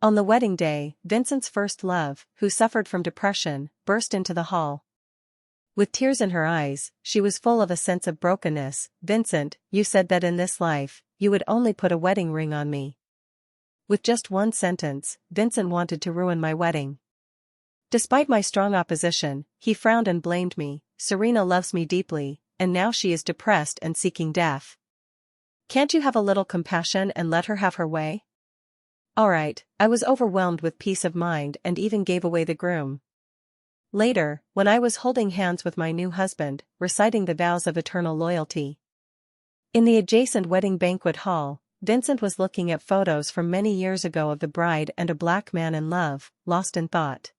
On the wedding day, Vincent's first love, who suffered from depression, burst into the hall. With tears in her eyes, she was full of a sense of brokenness. "Vincent, you said that in this life, you would only put a wedding ring on me." With just one sentence, Vincent wanted to ruin my wedding. Despite my strong opposition, he frowned and blamed me. "Serena loves me deeply, and now she is depressed and seeking death. Can't you have a little compassion and let her have her way?" Alright, I was overwhelmed with peace of mind and even gave away the groom. Later, when I was holding hands with my new husband, reciting the vows of eternal loyalty. In the adjacent wedding banquet hall, Vincent was looking at photos from many years ago of the bride and a black man in love, lost in thought.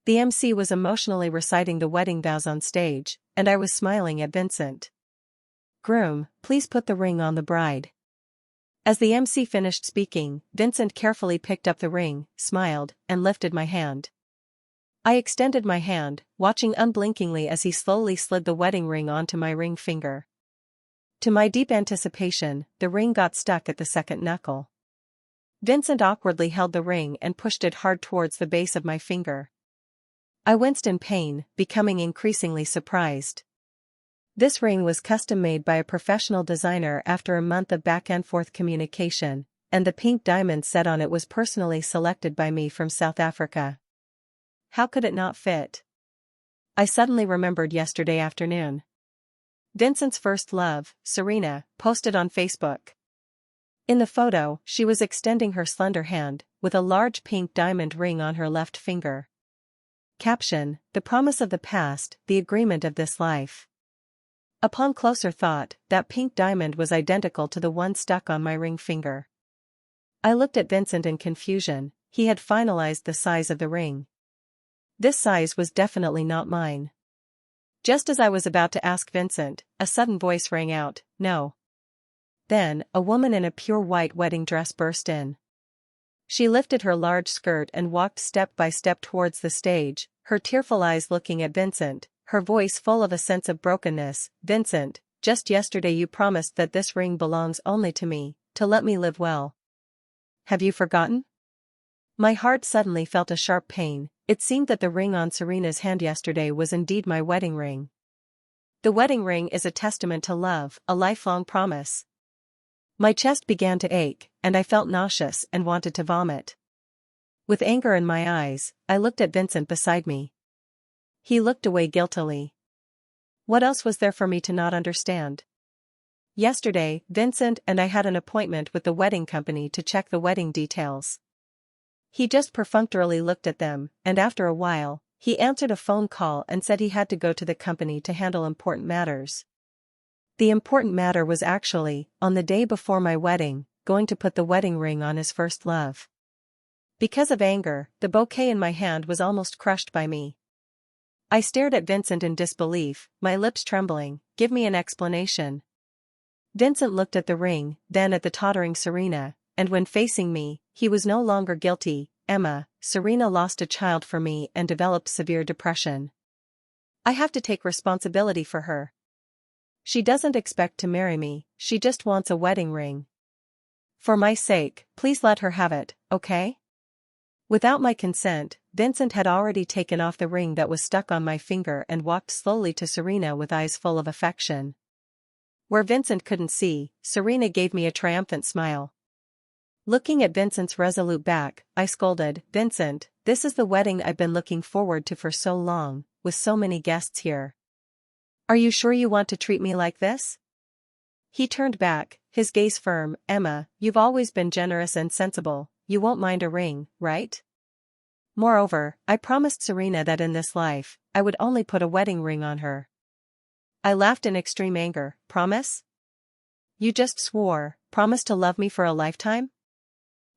The MC was emotionally reciting the wedding vows on stage, and I was smiling at Vincent. "Groom, please put the ring on the bride." As the MC finished speaking, Vincent carefully picked up the ring, smiled, and lifted my hand. I extended my hand, watching unblinkingly as he slowly slid the wedding ring onto my ring finger. To my deep anticipation, the ring got stuck at the second knuckle. Vincent awkwardly held the ring and pushed it hard towards the base of my finger. I winced in pain, becoming increasingly surprised. This ring was custom-made by a professional designer after a month of back-and-forth communication, and the pink diamond set on it was personally selected by me from South Africa. How could it not fit? I suddenly remembered yesterday afternoon. Vincent's first love, Serena, posted on Facebook. In the photo, she was extending her slender hand, with a large pink diamond ring on her left finger. Caption: "The promise of the past, the agreement of this life." Upon closer thought, that pink diamond was identical to the one stuck on my ring finger. I looked at Vincent in confusion. He had finalized the size of the ring. This size was definitely not mine. Just as I was about to ask Vincent, a sudden voice rang out, "No." Then, a woman in a pure white wedding dress burst in. She lifted her large skirt and walked step by step towards the stage, her tearful eyes looking at Vincent, her voice full of a sense of brokenness. "Vincent, just yesterday you promised that this ring belongs only to me, to let me live well. Have you forgotten?" My heart suddenly felt a sharp pain. It seemed that the ring on Serena's hand yesterday was indeed my wedding ring. The wedding ring is a testament to love, a lifelong promise. My chest began to ache, and I felt nauseous and wanted to vomit. With anger in my eyes, I looked at Vincent beside me. He looked away guiltily. What else was there for me to not understand? Yesterday, Vincent and I had an appointment with the wedding company to check the wedding details. He just perfunctorily looked at them, and after a while, he answered a phone call and said he had to go to the company to handle important matters. The important matter was actually, on the day before my wedding, going to put the wedding ring on his first love. Because of anger, the bouquet in my hand was almost crushed by me. I stared at Vincent in disbelief, my lips trembling. "Give me an explanation." Vincent looked at the ring, then at the tottering Serena, and when facing me, he was no longer guilty. "Emma, Serena lost a child for me and developed severe depression. I have to take responsibility for her. She doesn't expect to marry me, she just wants a wedding ring. For my sake, please let her have it, okay?" Without my consent, Vincent had already taken off the ring that was stuck on my finger and walked slowly to Serena with eyes full of affection. Where Vincent couldn't see, Serena gave me a triumphant smile. Looking at Vincent's resolute back, I scolded, "Vincent, this is the wedding I've been looking forward to for so long, with so many guests here. Are you sure you want to treat me like this?" He turned back, his gaze firm. "Emma, you've always been generous and sensible, you won't mind a ring, right? Moreover, I promised Serena that in this life, I would only put a wedding ring on her." I laughed in extreme anger. "Promise? You just swore, promise to love me for a lifetime?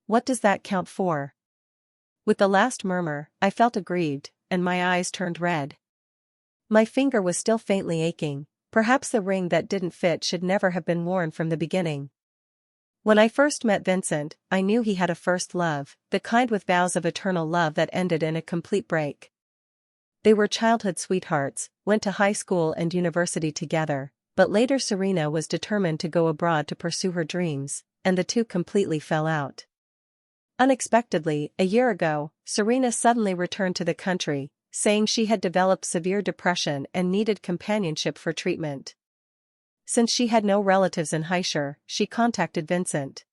What does that count for?" With the last murmur, I felt aggrieved, and my eyes turned red. My finger was still faintly aching. Perhaps the ring that didn't fit should never have been worn from the beginning. When I first met Vincent, I knew he had a first love, the kind with vows of eternal love that ended in a complete break. They were childhood sweethearts, went to high school and university together, but later Serena was determined to go abroad to pursue her dreams, and the two completely fell out. Unexpectedly, a year ago, Serena suddenly returned to the country, saying she had developed severe depression and needed companionship for treatment. Since she had no relatives in Haishur, she contacted Vincent.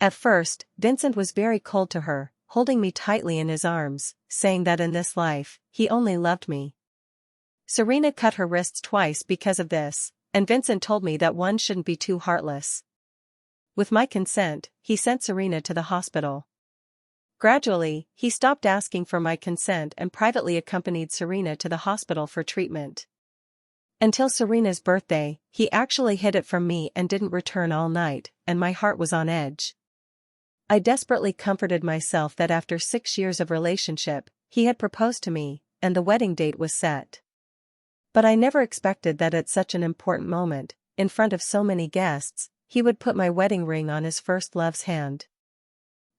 At first, Vincent was very cold to her, holding me tightly in his arms, saying that in this life, he only loved me. Serena cut her wrists twice because of this, and Vincent told me that one shouldn't be too heartless. With my consent, he sent Serena to the hospital. Gradually, he stopped asking for my consent and privately accompanied Serena to the hospital for treatment. Until Serena's birthday, he actually hid it from me and didn't return all night, and my heart was on edge. I desperately comforted myself that after 6 years of relationship, he had proposed to me, and the wedding date was set. But I never expected that at such an important moment, in front of so many guests, he would put my wedding ring on his first love's hand.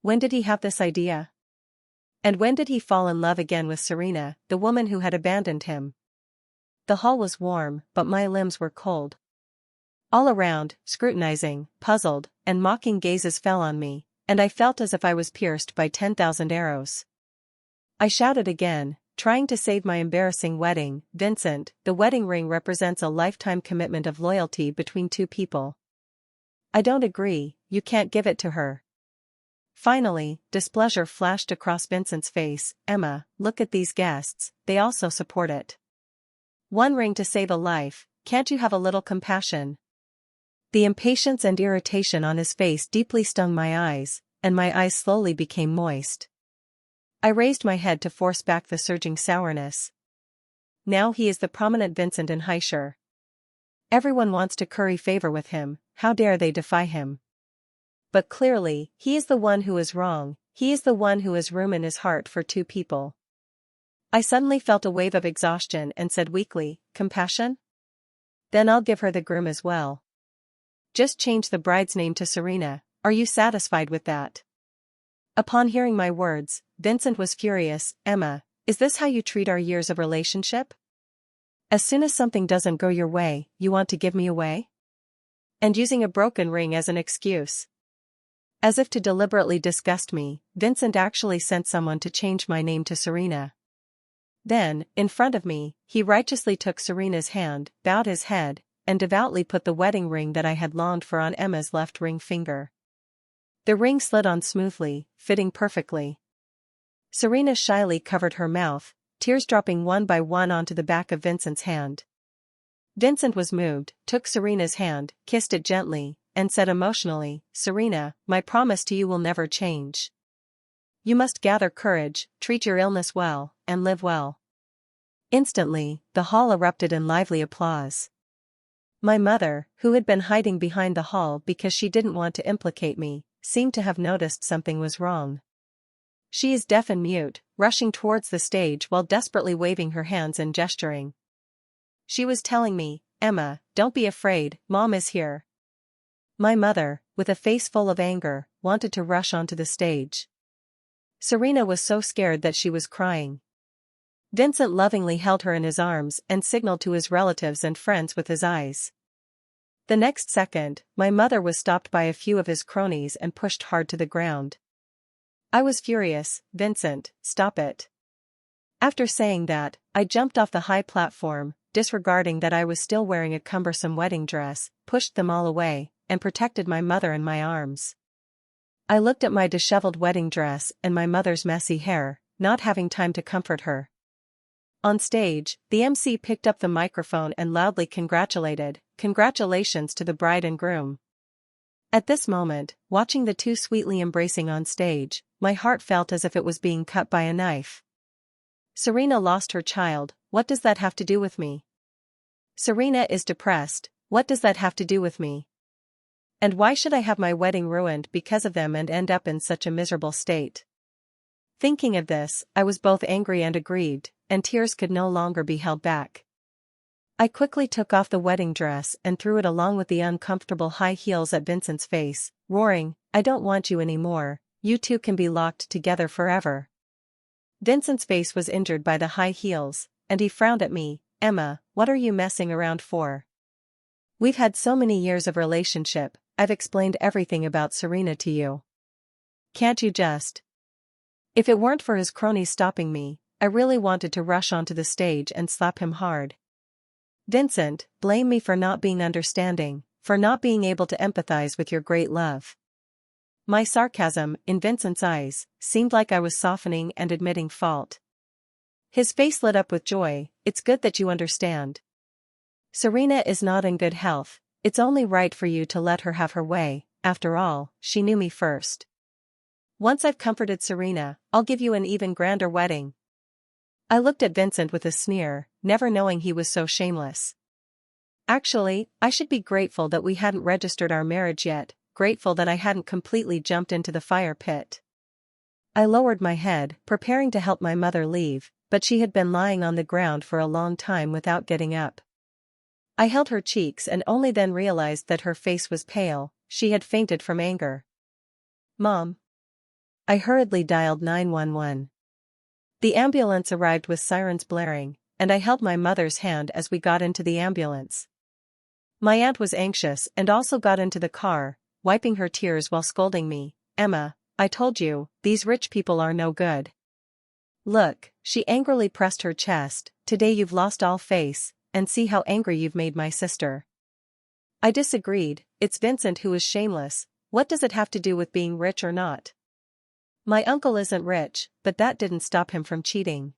When did he have this idea? And when did he fall in love again with Serena, the woman who had abandoned him? The hall was warm, but my limbs were cold. All around, scrutinizing, puzzled, and mocking gazes fell on me, and I felt as if I was pierced by 10,000 arrows. I shouted again, trying to save my embarrassing wedding, "Vincent, the wedding ring represents a lifetime commitment of loyalty between two people. I don't agree, you can't give it to her." Finally, displeasure flashed across Vincent's face. "Emma, look at these guests, they also support it. One ring to save a life, can't you have a little compassion?" The impatience and irritation on his face deeply stung my eyes, and my eyes slowly became moist. I raised my head to force back the surging sourness. Now he is the prominent Vincent in Haishur. Everyone wants to curry favor with him, how dare they defy him? But clearly, he is the one who is wrong, he is the one who has room in his heart for two people. I suddenly felt a wave of exhaustion and said weakly, "Compassion? Then I'll give her the groom as well. Just change the bride's name to Serena, are you satisfied with that?" Upon hearing my words, Vincent was furious. "Emma, is this how you treat our years of relationship? As soon as something doesn't go your way, you want to give me away? And using a broken ring as an excuse." As if to deliberately disgust me, Vincent actually sent someone to change my name to Serena. Then, in front of me, he righteously took Serena's hand, bowed his head, and devoutly put the wedding ring that I had longed for on Emma's left ring finger. The ring slid on smoothly, fitting perfectly. Serena shyly covered her mouth, tears dropping one by one onto the back of Vincent's hand. Vincent was moved, took Serena's hand, kissed it gently, and said emotionally, "Serena, my promise to you will never change. You must gather courage, treat your illness well, and live well." Instantly, the hall erupted in lively applause. My mother, who had been hiding behind the hall because she didn't want to implicate me, seemed to have noticed something was wrong. She is deaf and mute, rushing towards the stage while desperately waving her hands and gesturing. She was telling me, "Emma, don't be afraid, Mom is here." My mother, with a face full of anger, wanted to rush onto the stage. Serena was so scared that she was crying. Vincent lovingly held her in his arms and signaled to his relatives and friends with his eyes. The next second, my mother was stopped by a few of his cronies and pushed hard to the ground. I was furious. "Vincent, stop it." After saying that, I jumped off the high platform, disregarding that I was still wearing a cumbersome wedding dress, pushed them all away, and protected my mother in my arms. I looked at my disheveled wedding dress and my mother's messy hair, not having time to comfort her. On stage, the MC picked up the microphone and loudly congratulated, "Congratulations to the bride and groom." At this moment, watching the two sweetly embracing on stage, my heart felt as if it was being cut by a knife. Serena lost her child, what does that have to do with me? Serena is depressed, what does that have to do with me? And why should I have my wedding ruined because of them and end up in such a miserable state? Thinking of this, I was both angry and aggrieved, and tears could no longer be held back. I quickly took off the wedding dress and threw it along with the uncomfortable high heels at Vincent's face, roaring, "I don't want you anymore, you two can be locked together forever." Vincent's face was injured by the high heels, and he frowned at me. "Emma, what are you messing around for? We've had so many years of relationship, I've explained everything about Serena to you. Can't you just? If it weren't for his cronies stopping me, I really wanted to rush onto the stage and slap him hard. Vincent, blame me for not being understanding, for not being able to empathize with your great love. My sarcasm, in Vincent's eyes, seemed like I was softening and admitting fault. His face lit up with joy. It's good that you understand. Serena is not in good health, it's only right for you to let her have her way, after all, she knew me first. Once I've comforted Serena, I'll give you an even grander wedding. I looked at Vincent with a sneer, never knowing he was so shameless. Actually, I should be grateful that we hadn't registered our marriage yet, grateful that I hadn't completely jumped into the fire pit. I lowered my head, preparing to help my mother leave, but she had been lying on the ground for a long time without getting up. I held her cheeks and only then realized that her face was pale. She had fainted from anger. Mom. I hurriedly dialed 911. The ambulance arrived with sirens blaring, and I held my mother's hand as we got into the ambulance. My aunt was anxious and also got into the car, wiping her tears while scolding me. Emma, I told you, these rich people are no good. Look, she angrily pressed her chest, today you've lost all face, and see how angry you've made my sister. I disagreed. It's Vincent who is shameless. What does it have to do with being rich or not? My uncle isn't rich, but that didn't stop him from cheating.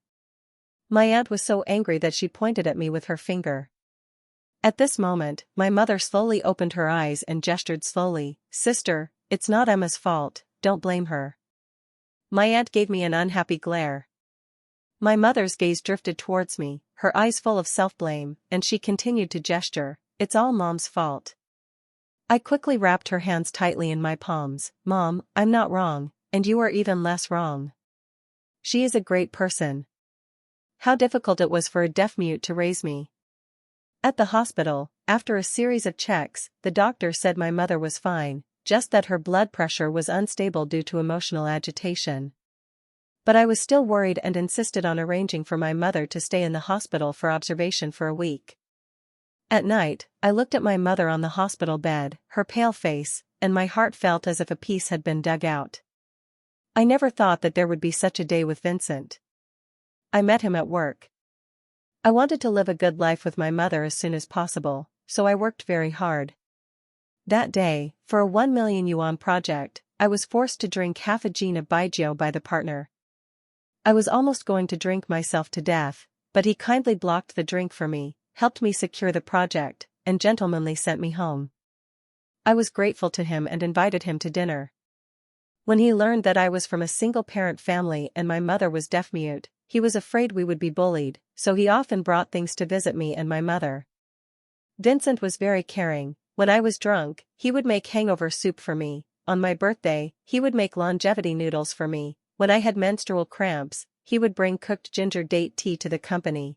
My aunt was so angry that she pointed at me with her finger. At this moment, my mother slowly opened her eyes and gestured slowly. Sister, it's not Emma's fault, don't blame her. My aunt gave me an unhappy glare. My mother's gaze drifted towards me, her eyes full of self-blame, and she continued to gesture. It's all Mom's fault. I quickly wrapped her hands tightly in my palms. Mom, I'm not wrong, and you are even less wrong. She is a great person. How difficult it was for a deaf-mute to raise me. At the hospital, after a series of checks, the doctor said my mother was fine, just that her blood pressure was unstable due to emotional agitation. But I was still worried and insisted on arranging for my mother to stay in the hospital for observation for a week. At night, I looked at my mother on the hospital bed, her pale face, and my heart felt as if a piece had been dug out. I never thought that there would be such a day with Vincent. I met him at work. I wanted to live a good life with my mother as soon as possible, so I worked very hard. That day, for a 1 million yuan project, I was forced to drink half a gin of baijiu by the partner. I was almost going to drink myself to death, but he kindly blocked the drink for me, helped me secure the project, and gentlemanly sent me home. I was grateful to him and invited him to dinner. When he learned that I was from a single-parent family and my mother was deaf-mute, he was afraid we would be bullied, so he often brought things to visit me and my mother. Vincent was very caring. When I was drunk, he would make hangover soup for me. On my birthday, he would make longevity noodles for me. When I had menstrual cramps, he would bring cooked ginger date tea to the company.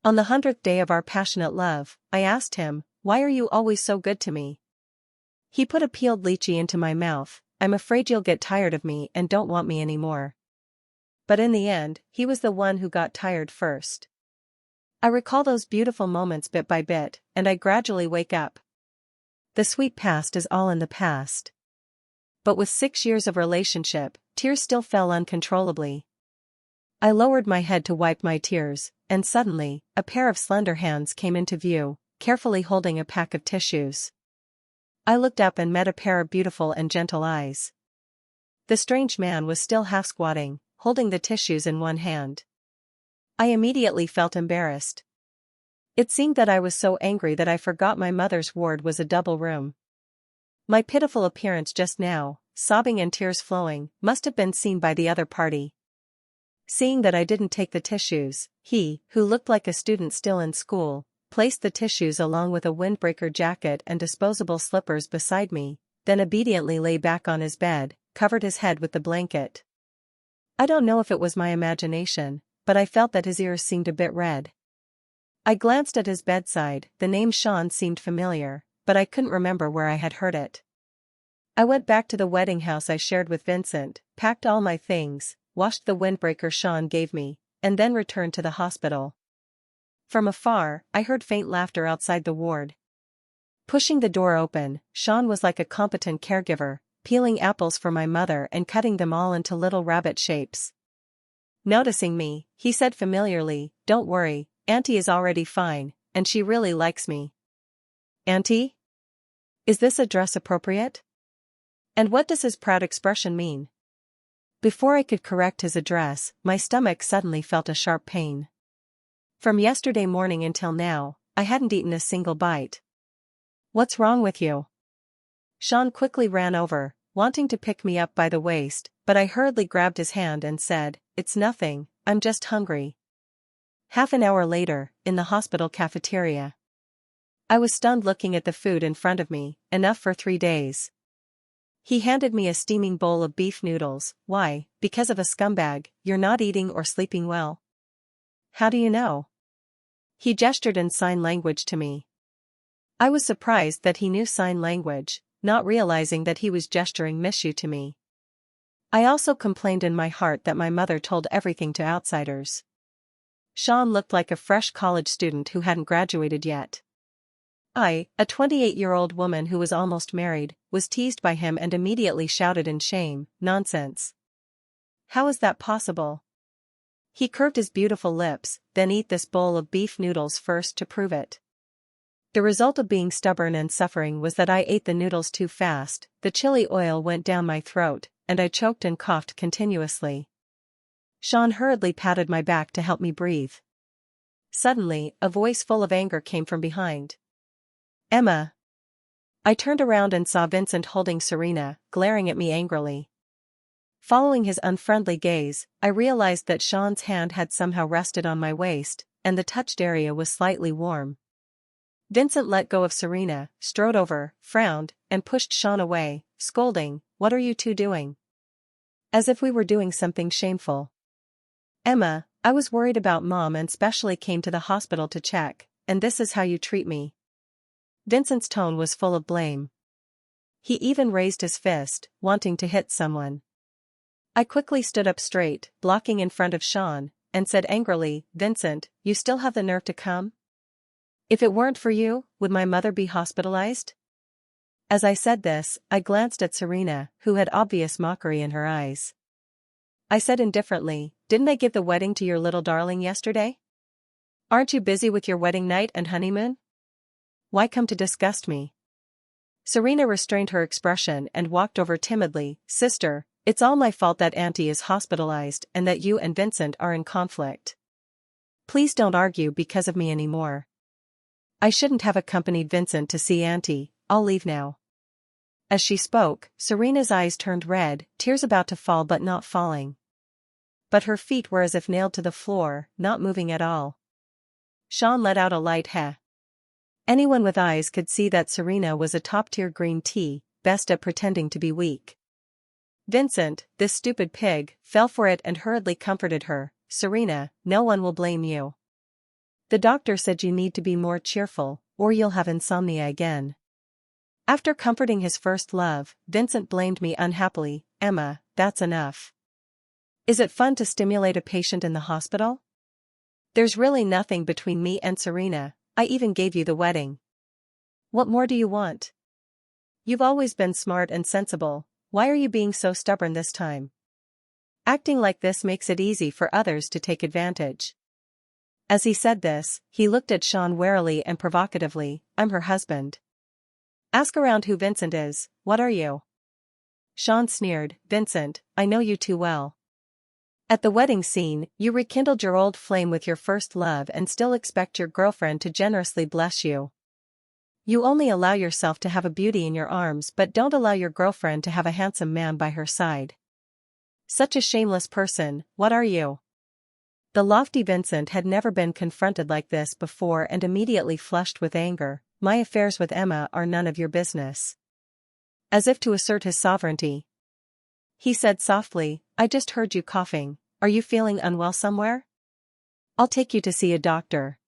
On the 100th day of our passionate love, I asked him, "Why are you always so good to me?" He put a peeled lychee into my mouth. "I'm afraid you'll get tired of me and don't want me anymore." But in the end, he was the one who got tired first. I recall those beautiful moments bit by bit, and I gradually wake up. The sweet past is all in the past. But with 6 years of relationship, tears still fell uncontrollably. I lowered my head to wipe my tears, and suddenly, a pair of slender hands came into view, carefully holding a pack of tissues. I looked up and met a pair of beautiful and gentle eyes. The strange man was still half squatting, holding the tissues in one hand. I immediately felt embarrassed. It seemed that I was so angry that I forgot my mother's ward was a double room. My pitiful appearance just now, sobbing and tears flowing, must have been seen by the other party. Seeing that I didn't take the tissues, he, who looked like a student still in school, placed the tissues along with a windbreaker jacket and disposable slippers beside me, then obediently lay back on his bed, covered his head with the blanket. I don't know if it was my imagination, but I felt that his ears seemed a bit red. I glanced at his bedside. The name Sean seemed familiar, but I couldn't remember where I had heard it. I went back to the wedding house I shared with Vincent, packed all my things, washed the windbreaker Sean gave me, and then returned to the hospital. From afar, I heard faint laughter outside the ward. Pushing the door open, Sean was like a competent caregiver, peeling apples for my mother and cutting them all into little rabbit shapes. Noticing me, he said familiarly, "Don't worry, Auntie is already fine, and she really likes me." Auntie? Is this address appropriate? And what does his proud expression mean? Before I could correct his address, my stomach suddenly felt a sharp pain. From yesterday morning until now, I hadn't eaten a single bite. "What's wrong with you?" Sean quickly ran over, wanting to pick me up by the waist, but I hurriedly grabbed his hand and said, "It's nothing, I'm just hungry." Half an hour later, in the hospital cafeteria. I was stunned looking at the food in front of me, enough for 3 days. He handed me a steaming bowl of beef noodles. "Why, because of a scumbag, you're not eating or sleeping well?" "How do you know?" He gestured in sign language to me. I was surprised that he knew sign language, not realizing that he was gesturing "miss you" to me. I also complained in my heart that my mother told everything to outsiders. Sean looked like a fresh college student who hadn't graduated yet. I, a 28-year-old woman who was almost married, was teased by him and immediately shouted in shame, "Nonsense. How is that possible?" He curved his beautiful lips, "Then eat this bowl of beef noodles first to prove it." The result of being stubborn and suffering was that I ate the noodles too fast, the chili oil went down my throat, and I choked and coughed continuously. Sean hurriedly patted my back to help me breathe. Suddenly, a voice full of anger came from behind. "Emma." I turned around and saw Vincent holding Serena, glaring at me angrily. Following his unfriendly gaze, I realized that Sean's hand had somehow rested on my waist, and the touched area was slightly warm. Vincent let go of Serena, strode over, frowned, and pushed Sean away, scolding, "What are you two doing?" As if we were doing something shameful. "Emma, I was worried about Mom and specially came to the hospital to check, and this is how you treat me." Vincent's tone was full of blame. He even raised his fist, wanting to hit someone. I quickly stood up straight, blocking in front of Sean, and said angrily, "Vincent, you still have the nerve to come? If it weren't for you, would my mother be hospitalized?" As I said this, I glanced at Serena, who had obvious mockery in her eyes. I said indifferently, "Didn't I give the wedding to your little darling yesterday? Aren't you busy with your wedding night and honeymoon? Why come to disgust me?" Serena restrained her expression and walked over timidly. "Sister, it's all my fault that Auntie is hospitalized and that you and Vincent are in conflict. Please don't argue because of me anymore. I shouldn't have accompanied Vincent to see Auntie, I'll leave now." As she spoke, Serena's eyes turned red, tears about to fall but not falling. But her feet were as if nailed to the floor, not moving at all. Sean let out a light "heh." Anyone with eyes could see that Serena was a top-tier green tea, best at pretending to be weak. Vincent, this stupid pig, fell for it and hurriedly comforted her. "Serena, no one will blame you. The doctor said you need to be more cheerful, or you'll have insomnia again." After comforting his first love, Vincent blamed me unhappily. "Emma, that's enough. Is it fun to stimulate a patient in the hospital? There's really nothing between me and Serena, I even gave you the wedding. What more do you want? You've always been smart and sensible, why are you being so stubborn this time? Acting like this makes it easy for others to take advantage." As he said this, he looked at Sean warily and provocatively. "I'm her husband. Ask around who Vincent is, what are you?" Sean sneered. "Vincent, I know you too well. At the wedding scene, you rekindled your old flame with your first love and still expect your girlfriend to generously bless you. You only allow yourself to have a beauty in your arms but don't allow your girlfriend to have a handsome man by her side. Such a shameless person, what are you?" The lofty Vincent had never been confronted like this before and immediately flushed with anger. "My affairs with Emma are none of your business." As if to assert his sovereignty, he said softly, "I just heard you coughing, are you feeling unwell somewhere? I'll take you to see a doctor."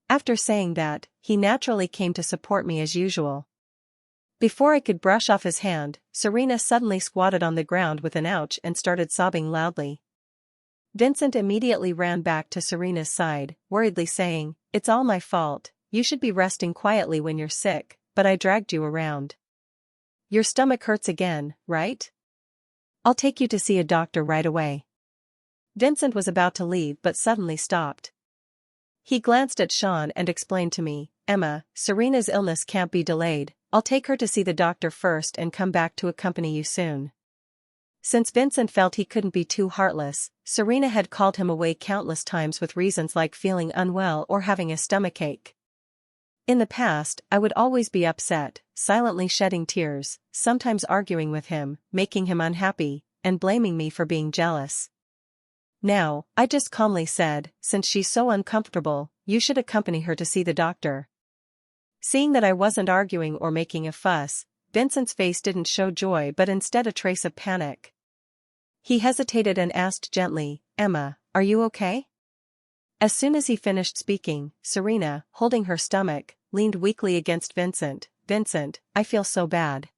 After saying that, he naturally came to support me as usual. Before I could brush off his hand, Serena suddenly squatted on the ground with an ouch and started sobbing loudly. Vincent immediately ran back to Serena's side, worriedly saying, "It's all my fault, you should be resting quietly when you're sick, but I dragged you around. Your stomach hurts again, right? I'll take you to see a doctor right away. Vincent was about to leave but suddenly stopped. He glanced at Sean and explained to me, Emma, Serena's illness can't be delayed. I'll take her to see the doctor first and come back to accompany you soon. Since Vincent felt he couldn't be too heartless, Serena had called him away countless times with reasons like feeling unwell or having a stomachache. In the past, I would always be upset, silently shedding tears, sometimes arguing with him, making him unhappy, and blaming me for being jealous. Now, I just calmly said, since she's so uncomfortable, you should accompany her to see the doctor. Seeing that I wasn't arguing or making a fuss, Vincent's face didn't show joy but instead a trace of panic. He hesitated and asked gently, Emma, are you okay? As soon as he finished speaking, Serena, holding her stomach, leaned weakly against Vincent. Vincent, I feel so bad.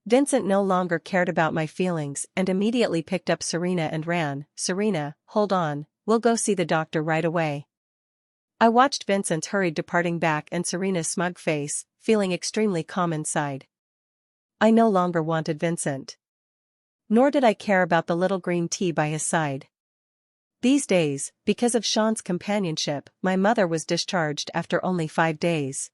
Vincent no longer cared about my feelings and immediately picked up Serena and ran. Serena, hold on, we'll go see the doctor right away. I watched Vincent's hurried departing back and Serena's smug face, feeling extremely calm inside. I no longer wanted Vincent. Nor did I care about the little green tea by his side. These days, because of Sean's companionship, my mother was discharged after only 5 days.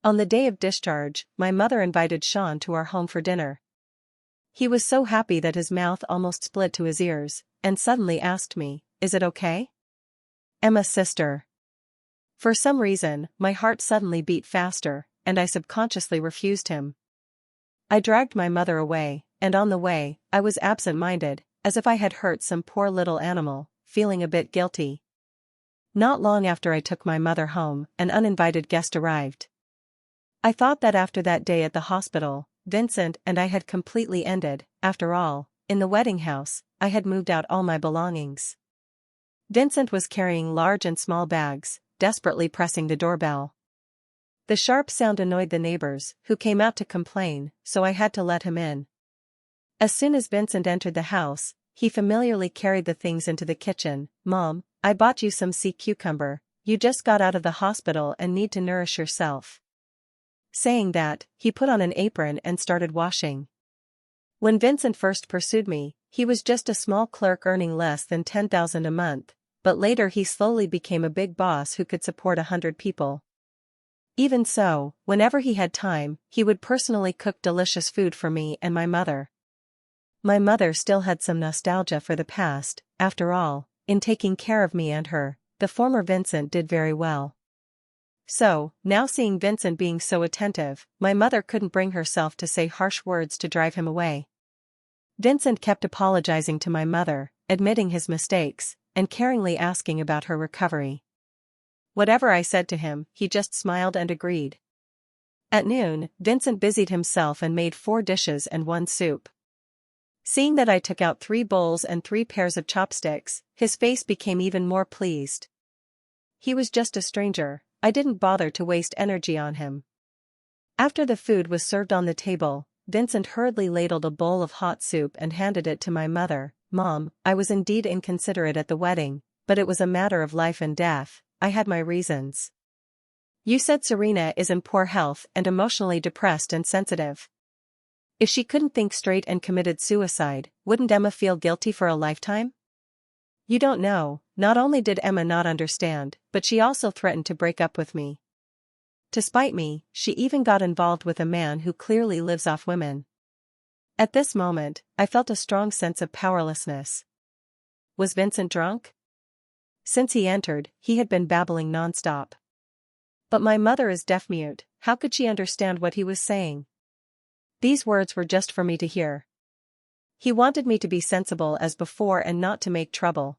On the day of discharge, my mother invited Sean to our home for dinner. He was so happy that his mouth almost split to his ears, and suddenly asked me, is it okay? Emma's sister. For some reason, my heart suddenly beat faster, and I subconsciously refused him. I dragged my mother away, and on the way, I was absent-minded, as if I had hurt some poor little animal, feeling a bit guilty. Not long after I took my mother home, an uninvited guest arrived. I thought that after that day at the hospital, Vincent and I had completely ended. After all, in the wedding house, I had moved out all my belongings. Vincent was carrying large and small bags, desperately pressing the doorbell. The sharp sound annoyed the neighbors, who came out to complain, so I had to let him in. As soon as Vincent entered the house, he familiarly carried the things into the kitchen. Mom, I bought you some sea cucumber, you just got out of the hospital and need to nourish yourself. Saying that, he put on an apron and started washing. When Vincent first pursued me, he was just a small clerk earning less than $10,000 a month, but later he slowly became a big boss who could support 100 people. Even so, whenever he had time, he would personally cook delicious food for me and my mother. My mother still had some nostalgia for the past. After all, in taking care of me and her, the former Vincent did very well. So, now seeing Vincent being so attentive, my mother couldn't bring herself to say harsh words to drive him away. Vincent kept apologizing to my mother, admitting his mistakes, and caringly asking about her recovery. Whatever I said to him, he just smiled and agreed. At noon, Vincent busied himself and made 4 dishes and 1 soup. Seeing that I took out 3 bowls and 3 pairs of chopsticks, his face became even more pleased. He was just a stranger, I didn't bother to waste energy on him. After the food was served on the table, Vincent hurriedly ladled a bowl of hot soup and handed it to my mother. Mom, I was indeed inconsiderate at the wedding, but it was a matter of life and death. I had my reasons. You said Serena is in poor health and emotionally depressed and sensitive. If she couldn't think straight and committed suicide, wouldn't Emma feel guilty for a lifetime? You don't know, not only did Emma not understand, but she also threatened to break up with me. To spite me, she even got involved with a man who clearly lives off women. At this moment, I felt a strong sense of powerlessness. Was Vincent drunk? Since he entered, he had been babbling nonstop. But my mother is deaf-mute, how could she understand what he was saying? These words were just for me to hear. He wanted me to be sensible as before and not to make trouble.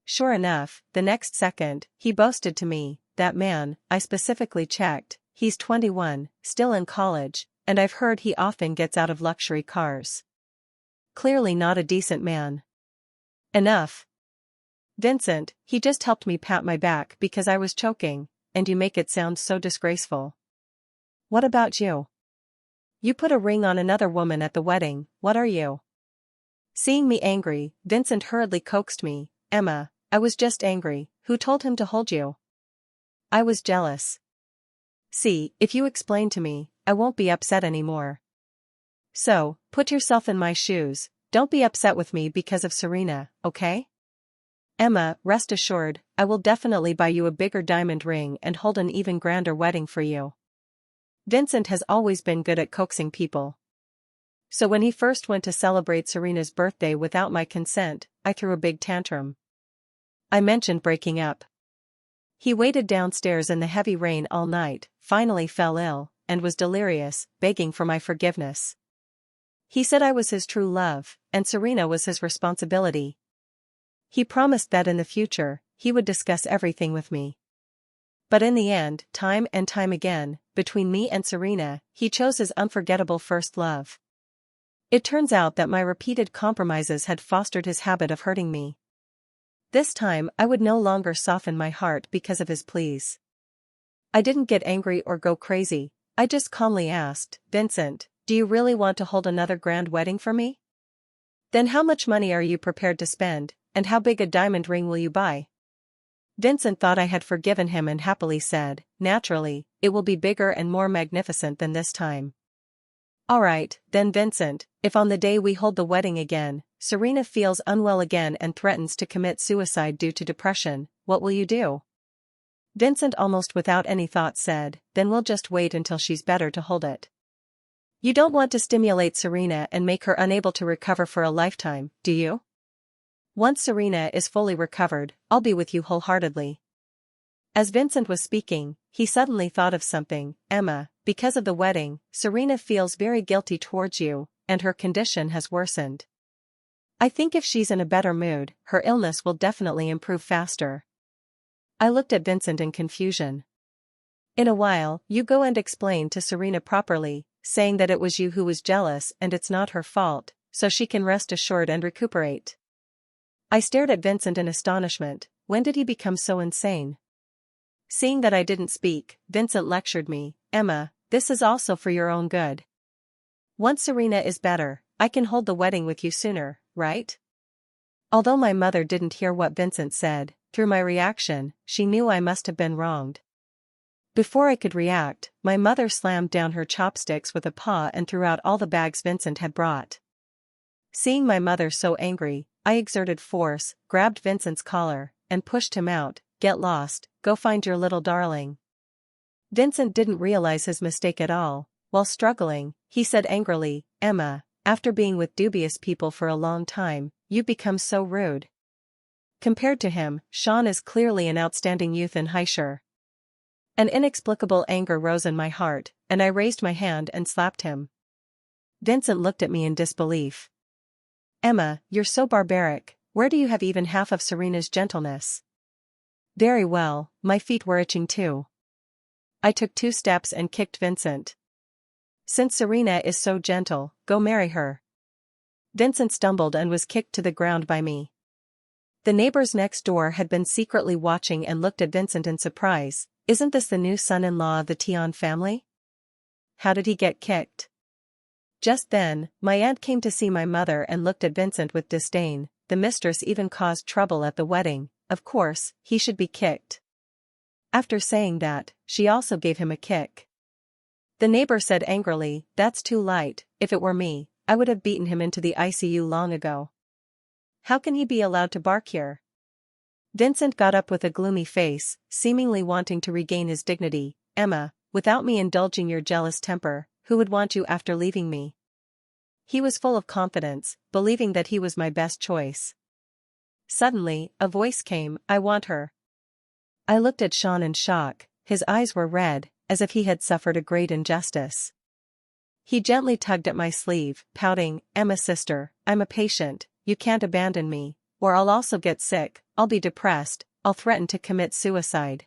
Sure enough, the next second, he boasted to me, that man, I specifically checked, he's 21, still in college, and I've heard he often gets out of luxury cars. Clearly not a decent man. Enough. Vincent, he just helped me pat my back because I was choking, and you make it sound so disgraceful. What about you? You put a ring on another woman at the wedding, what are you? Seeing me angry, Vincent hurriedly coaxed me, Emma, I was just angry, who told him to hold you? I was jealous. See, if you explain to me, I won't be upset anymore. So, put yourself in my shoes, don't be upset with me because of Serena, okay? Emma, rest assured, I will definitely buy you a bigger diamond ring and hold an even grander wedding for you. Vincent has always been good at coaxing people. So when he first went to celebrate Serena's birthday without my consent, I threw a big tantrum. I mentioned breaking up. He waited downstairs in the heavy rain all night, finally fell ill, and was delirious, begging for my forgiveness. He said I was his true love, and Serena was his responsibility. He promised that in the future, he would discuss everything with me. But in the end, time and time again, between me and Serena, he chose his unforgettable first love. It turns out that my repeated compromises had fostered his habit of hurting me. This time I would no longer soften my heart because of his pleas. I didn't get angry or go crazy, I just calmly asked, Vincent, do you really want to hold another grand wedding for me? Then how much money are you prepared to spend, and how big a diamond ring will you buy? Vincent thought I had forgiven him and happily said, naturally, it will be bigger and more magnificent than this time. Alright, then Vincent, if on the day we hold the wedding again, Serena feels unwell again and threatens to commit suicide due to depression, what will you do? Vincent almost without any thought said, then we'll just wait until she's better to hold it. You don't want to stimulate Serena and make her unable to recover for a lifetime, do you? Once Serena is fully recovered, I'll be with you wholeheartedly. As Vincent was speaking, he suddenly thought of something, Emma, because of the wedding, Serena feels very guilty towards you, and her condition has worsened. I think if she's in a better mood, her illness will definitely improve faster. I looked at Vincent in confusion. In a while, you go and explain to Serena properly, saying that it was you who was jealous and it's not her fault, so she can rest assured and recuperate. I stared at Vincent in astonishment, when did he become so insane? Seeing that I didn't speak, Vincent lectured me, Emma, this is also for your own good. Once Serena is better, I can hold the wedding with you sooner, right? Although my mother didn't hear what Vincent said, through my reaction, she knew I must have been wronged. Before I could react, my mother slammed down her chopsticks with a paw and threw out all the bags Vincent had brought. Seeing my mother so angry, I exerted force, grabbed Vincent's collar, and pushed him out, get lost, go find your little darling. Vincent didn't realize his mistake at all. While struggling, he said angrily, Emma, after being with dubious people for a long time, you've become so rude. Compared to him, Sean is clearly an outstanding youth in Heischer. An inexplicable anger rose in my heart, and I raised my hand and slapped him. Vincent looked at me in disbelief. Emma, you're so barbaric, where do you have even half of Serena's gentleness? Very well, my feet were itching too. I took 2 steps and kicked Vincent. Since Serena is so gentle, go marry her. Vincent stumbled and was kicked to the ground by me. The neighbors next door had been secretly watching and looked at Vincent in surprise. Isn't this the new son-in-law of the Tion family? How did he get kicked? Just then, my aunt came to see my mother and looked at Vincent with disdain. The mistress even caused trouble at the wedding, of course, he should be kicked. After saying that, she also gave him a kick. The neighbor said angrily, that's too light, if it were me, I would have beaten him into the ICU long ago. How can he be allowed to bark here? Vincent got up with a gloomy face, seemingly wanting to regain his dignity. Emma, without me indulging your jealous temper, who would want you after leaving me? He was full of confidence, believing that he was my best choice. Suddenly, a voice came, I want her. I looked at Sean in shock, his eyes were red, as if he had suffered a great injustice. He gently tugged at my sleeve, pouting, Emma sister, I'm a patient, you can't abandon me, or I'll also get sick, I'll be depressed, I'll threaten to commit suicide.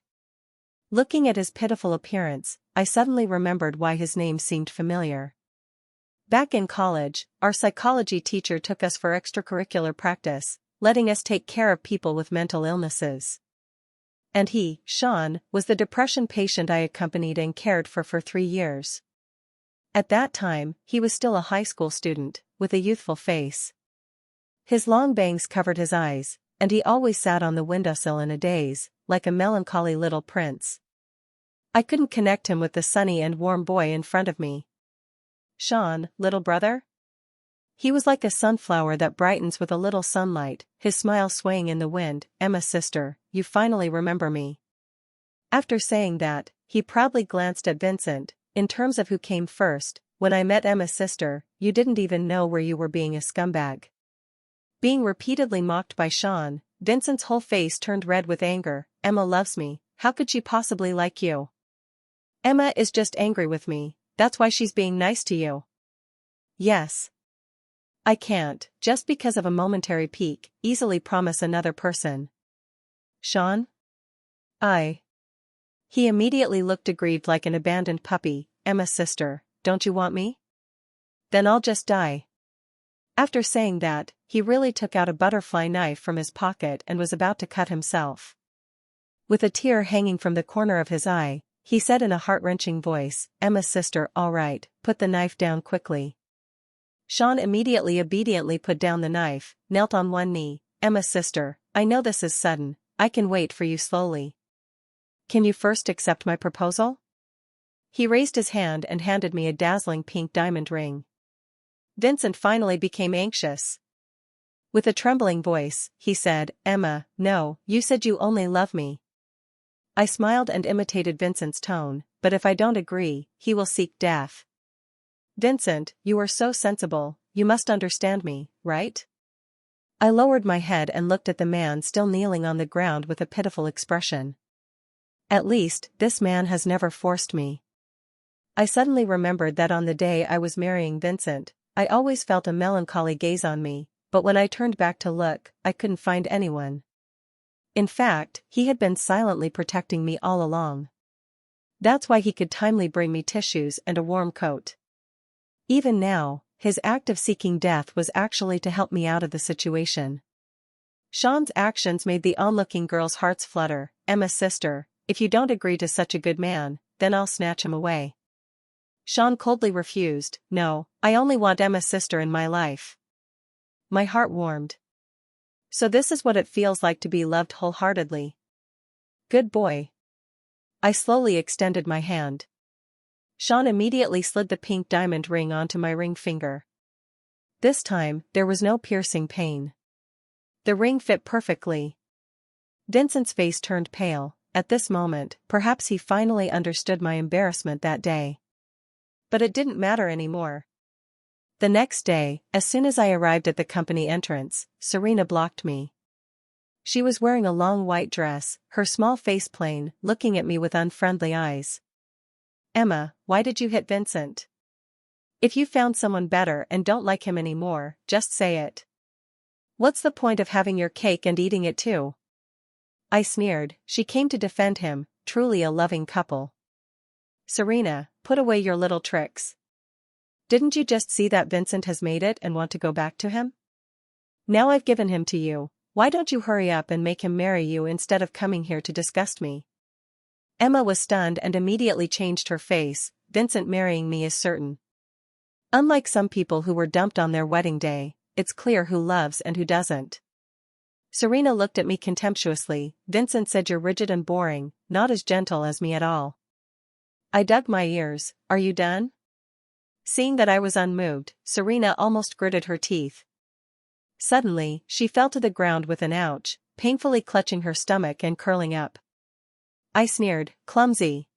Looking at his pitiful appearance, I suddenly remembered why his name seemed familiar. Back in college, our psychology teacher took us for extracurricular practice, letting us take care of people with mental illnesses. And he, Sean, was the depression patient I accompanied and cared for 3 years. At that time, he was still a high school student, with a youthful face. His long bangs covered his eyes, and he always sat on the windowsill in a daze, like a melancholy little prince. I couldn't connect him with the sunny and warm boy in front of me. Sean, little brother? He was like a sunflower that brightens with a little sunlight, his smile swaying in the wind. Emma's sister, you finally remember me. After saying that, he proudly glanced at Vincent. In terms of who came first, when I met Emma's sister, you didn't even know where you were being a scumbag. Being repeatedly mocked by Sean, Vincent's whole face turned red with anger. Emma loves me, how could she possibly like you? Emma is just angry with me, that's why she's being nice to you. Yes. I can't, just because of a momentary pique, easily promise another person. Sean? He immediately looked aggrieved like an abandoned puppy. Emma's sister, don't you want me? Then I'll just die. After saying that, he really took out a butterfly knife from his pocket and was about to cut himself. With a tear hanging from the corner of his eye, he said in a heart-wrenching voice, Emma's sister, all right, put the knife down quickly. Sean immediately obediently put down the knife, knelt on one knee. Emma's sister, I know this is sudden, I can wait for you slowly. Can you first accept my proposal? He raised his hand and handed me a dazzling pink diamond ring. Vincent finally became anxious. With a trembling voice, he said, Emma, no, you said you only love me. I smiled and imitated Vincent's tone, but if I don't agree, he will seek death. Vincent, you are so sensible, you must understand me, right? I lowered my head and looked at the man still kneeling on the ground with a pitiful expression. At least, this man has never forced me. I suddenly remembered that on the day I was marrying Vincent, I always felt a melancholy gaze on me, but when I turned back to look, I couldn't find anyone. In fact, he had been silently protecting me all along. That's why he could timely bring me tissues and a warm coat. Even now, his act of seeking death was actually to help me out of the situation. Sean's actions made the onlooking girls' hearts flutter. Emma's sister, if you don't agree to such a good man, then I'll snatch him away. Sean coldly refused, no, I only want Emma's sister in my life. My heart warmed. So this is what it feels like to be loved wholeheartedly. Good boy. I slowly extended my hand. Sean immediately slid the pink diamond ring onto my ring finger. This time, there was no piercing pain. The ring fit perfectly. Vincent's face turned pale. At this moment, perhaps he finally understood my embarrassment that day. But it didn't matter anymore. The next day, as soon as I arrived at the company entrance, Serena blocked me. She was wearing a long white dress, her small face plain, looking at me with unfriendly eyes. Emma, why did you hit Vincent? If you found someone better and don't like him anymore, just say it. What's the point of having your cake and eating it too? I sneered. She came to defend him, truly a loving couple. Serena, put away your little tricks. Didn't you just see that Vincent has made it and want to go back to him? Now I've given him to you, why don't you hurry up and make him marry you instead of coming here to disgust me? Emma was stunned and immediately changed her face. Vincent marrying me is certain. Unlike some people who were dumped on their wedding day, it's clear who loves and who doesn't. Serena looked at me contemptuously. Vincent said you're rigid and boring, not as gentle as me at all. I dug my ears. Are you done? Seeing that I was unmoved, Serena almost gritted her teeth. Suddenly, she fell to the ground with an ouch, painfully clutching her stomach and curling up. I sneered, clumsy.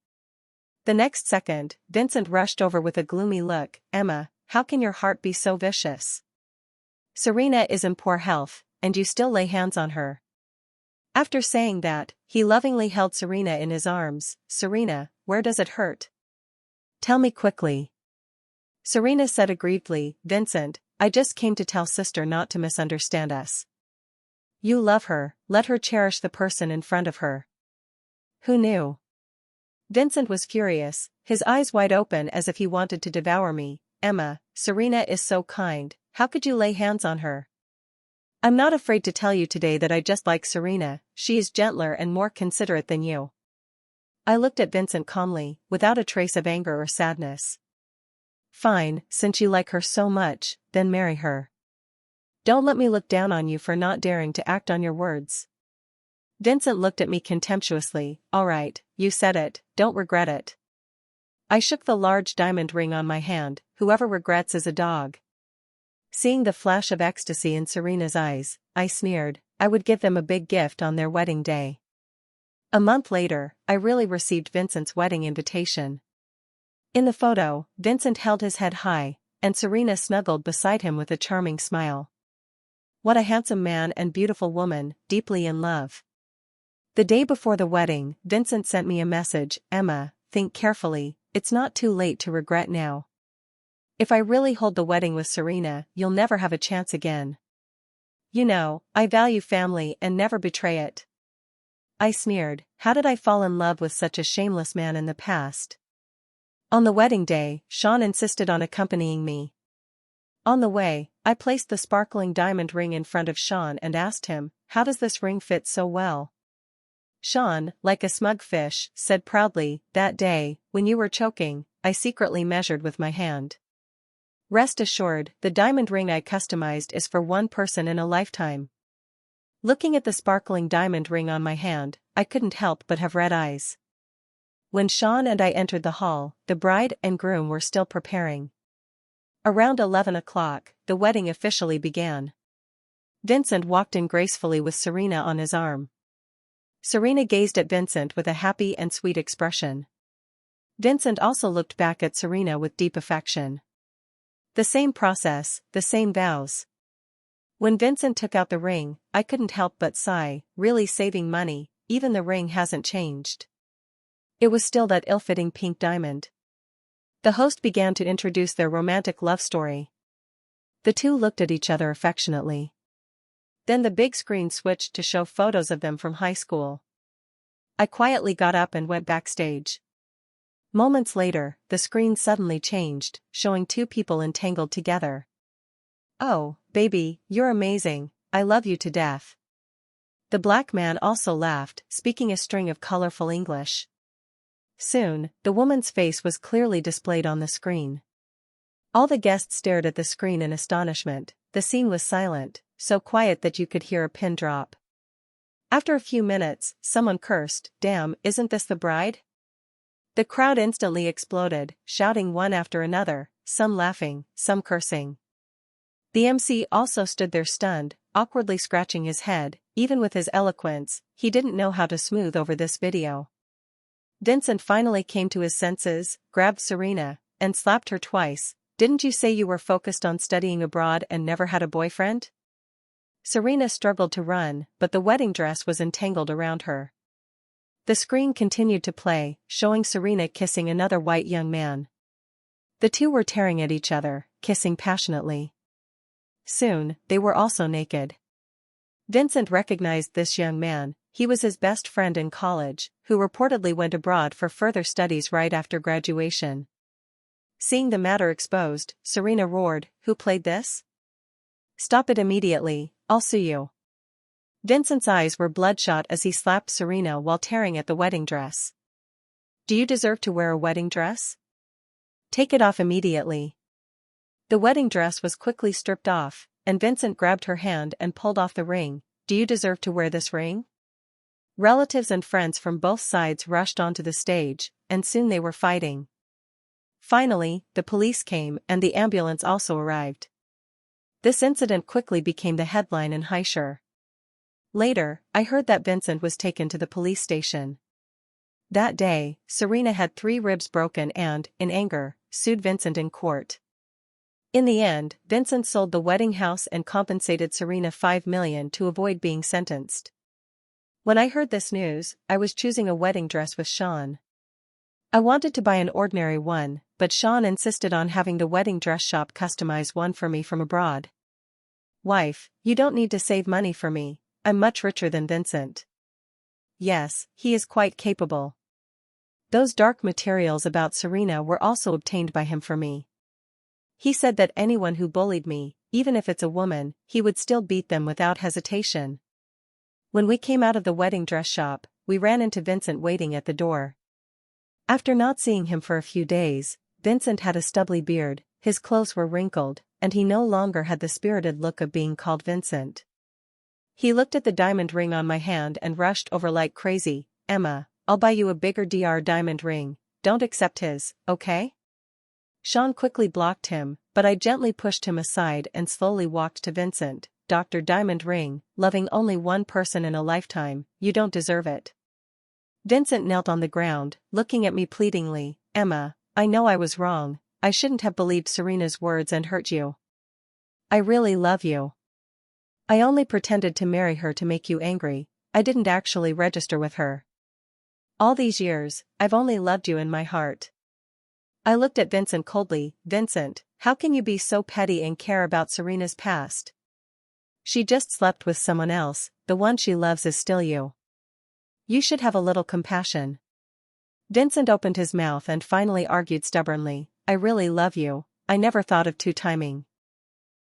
The next second, Vincent rushed over with a gloomy look. Emma, how can your heart be so vicious? Serena is in poor health, and you still lay hands on her. After saying that, he lovingly held Serena in his arms. Serena, where does it hurt? Tell me quickly. Serena said aggrievedly, Vincent, I just came to tell sister not to misunderstand us. You love her, let her cherish the person in front of her. Who knew? Vincent was furious, his eyes wide open as if he wanted to devour me. Emma, Serena is so kind, how could you lay hands on her? I'm not afraid to tell you today that I just like Serena, she is gentler and more considerate than you. I looked at Vincent calmly, without a trace of anger or sadness. Fine, since you like her so much, then marry her. Don't let me look down on you for not daring to act on your words. Vincent looked at me contemptuously. All right, you said it, don't regret it. I shook the large diamond ring on my hand. whoever regrets is a dog. Seeing the flash of ecstasy in Serena's eyes, I sneered, I would give them a big gift on their wedding day. A month later, I really received Vincent's wedding invitation. In the photo, Vincent held his head high, and Serena snuggled beside him with a charming smile. What a handsome man and beautiful woman, deeply in love. The day before the wedding, Vincent sent me a message, Emma, think carefully, it's not too late to regret now. If I really hold the wedding with Serena, you'll never have a chance again. You know, I value family and never betray it. I sneered, how did I fall in love with such a shameless man in the past? On the wedding day, Sean insisted on accompanying me. On the way, I placed the sparkling diamond ring in front of Sean and asked him, how does this ring fit so well? Sean, like a smug fish, said proudly, that day, when you were choking, I secretly measured with my hand. Rest assured, the diamond ring I customized is for one person in a lifetime. Looking at the sparkling diamond ring on my hand, I couldn't help but have red eyes. When Sean and I entered the hall, the bride and groom were still preparing. Around 11 o'clock, the wedding officially began. Vincent walked in gracefully with Serena on his arm. Serena gazed at Vincent with a happy and sweet expression. Vincent also looked back at Serena with deep affection. The same process, the same vows. When Vincent took out the ring, I couldn't help but sigh, really saving money, even the ring hasn't changed. It was still that ill-fitting pink diamond. The host began to introduce their romantic love story. The two looked at each other affectionately. Then the big screen switched to show photos of them from high school. I quietly got up and went backstage. Moments later, the screen suddenly changed, showing two people entangled together. Oh, baby, you're amazing, I love you to death. The black man also laughed, speaking a string of colorful English. Soon, the woman's face was clearly displayed on the screen. All the guests stared at the screen in astonishment. The scene was silent, so quiet that you could hear a pin drop. After a few minutes, someone cursed, damn, isn't this the bride? The crowd instantly exploded, shouting one after another, some laughing, some cursing. The MC also stood there stunned, awkwardly scratching his head. Even with his eloquence, he didn't know how to smooth over this video. Vincent finally came to his senses, grabbed Serena, and slapped her twice. Didn't you say you were focused on studying abroad and never had a boyfriend? Serena struggled to run, but the wedding dress was entangled around her. The screen continued to play, showing Serena kissing another white young man. The two were tearing at each other, kissing passionately. Soon, they were also naked. Vincent recognized this young man. He was his best friend in college, who reportedly went abroad for further studies right after graduation. Seeing the matter exposed, Serena roared, "Who played this? Stop it immediately, I'll sue you." Vincent's eyes were bloodshot as he slapped Serena while tearing at the wedding dress. "Do you deserve to wear a wedding dress? Take it off immediately." The wedding dress was quickly stripped off, and Vincent grabbed her hand and pulled off the ring. "Do you deserve to wear this ring?" Relatives and friends from both sides rushed onto the stage, and soon they were fighting. Finally, the police came and the ambulance also arrived. This incident quickly became the headline in Highshire. Later, I heard that Vincent was taken to the police station. That day, Serena had 3 ribs broken and, in anger, sued Vincent in court. In the end, Vincent sold the wedding house and compensated Serena $5 million to avoid being sentenced. When I heard this news, I was choosing a wedding dress with Sean. I wanted to buy an ordinary one, but Sean insisted on having the wedding dress shop customize one for me from abroad. "Wife, you don't need to save money for me, I'm much richer than Vincent." Yes, he is quite capable. Those dark materials about Serena were also obtained by him for me. He said that anyone who bullied me, even if it's a woman, he would still beat them without hesitation. When we came out of the wedding dress shop, we ran into Vincent waiting at the door. After not seeing him for a few days, Vincent had a stubbly beard, his clothes were wrinkled, and he no longer had the spirited look of being called Vincent. He looked at the diamond ring on my hand and rushed over like crazy. "Emma, I'll buy you a bigger diamond ring, don't accept his, okay?" Sean quickly blocked him, but I gently pushed him aside and slowly walked to Vincent. Dr. Diamond Ring, loving only one person in a lifetime, you don't deserve it. Vincent knelt on the ground, looking at me pleadingly. Emma, I know I was wrong, I shouldn't have believed Serena's words and hurt you. I really love you. I only pretended to marry her to make you angry, I didn't actually register with her. All these years, I've only loved you in my heart. I looked at Vincent coldly. Vincent, how can you be so petty and care about Serena's past? She just slept with someone else, the one she loves is still you. You should have a little compassion. Vincent opened his mouth and finally argued stubbornly, I really love you, I never thought of two-timing.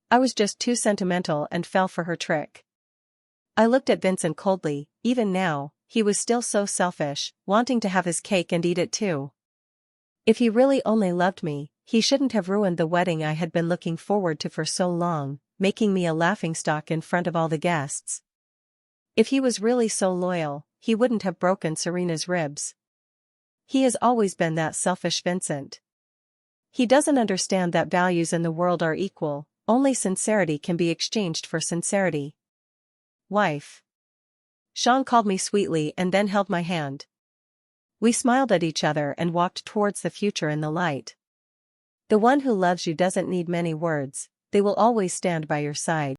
I was just too sentimental and fell for her trick. I looked at Vincent coldly. Even now, he was still so selfish, wanting to have his cake and eat it too. If he really only loved me, he shouldn't have ruined the wedding I had been looking forward to for so long, making me a laughingstock in front of all the guests. If he was really so loyal, he wouldn't have broken Serena's ribs. He has always been that selfish, Vincent. He doesn't understand that values in the world are equal, only sincerity can be exchanged for sincerity. Wife. Sean called me sweetly and then held my hand. We smiled at each other and walked towards the future in the light. The one who loves you doesn't need many words, they will always stand by your side.